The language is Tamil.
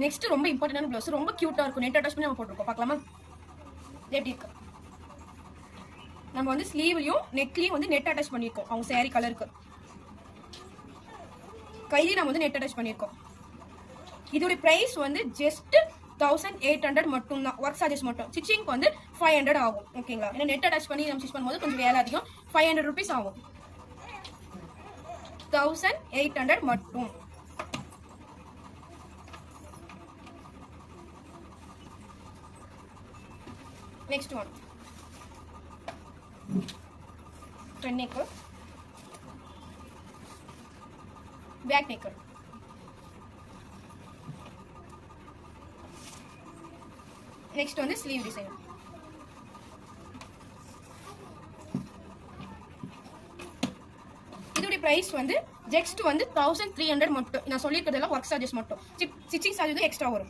நெக்ஸ்ட் ரொம்ப இம்பார்ட்டன்டான ப்ளவுஸ், ரொம்ப கியூட்டா இருக்கும். நெட் அட்டாச் பண்ணி நம்ம போட்டுருக்கோம். பார்க்கலாமா எப்படி இருக்கு? நம்ம வந்து ஸ்லீவ்லயும் நெக்லயும் வந்து நெட் அட்டாச் பண்ணிருக்கோம். அவங்க saree கலருக்கு கையில நம்ம வந்து நெட் அட்டாச் பண்ணிருக்கோம். இதோட பிரைஸ் வந்து ஜஸ்ட் 1800 மட்டும் தான். ஒர்க் சார்ஜஸ் மட்டும். ஸ்டிச்சிங்க்கு வந்து 500 ஆகும். ஓகேங்களா? ஏன்னா நெட் அட்டாச் பண்ணி நம்ம ஸ்டிச் பண்ணும்போது கொஞ்சம் வேலை அதிகம். 500 rupees ஆகும். 1800 மட்டும். Next one. Front neck, back neck. Next one is sleeve design. இதோட பிரைஸ் வந்து ஜஸ்ட் வந்து 1300 மட்டும். நான் சொல்லியிருக்கிறதெல்லாம் ஒர்க் சார்ஜஸ் மட்டும். ஸ்டிச்சிங் சார்ஜ் வந்து எக்ஸ்ட்ரா வரும்.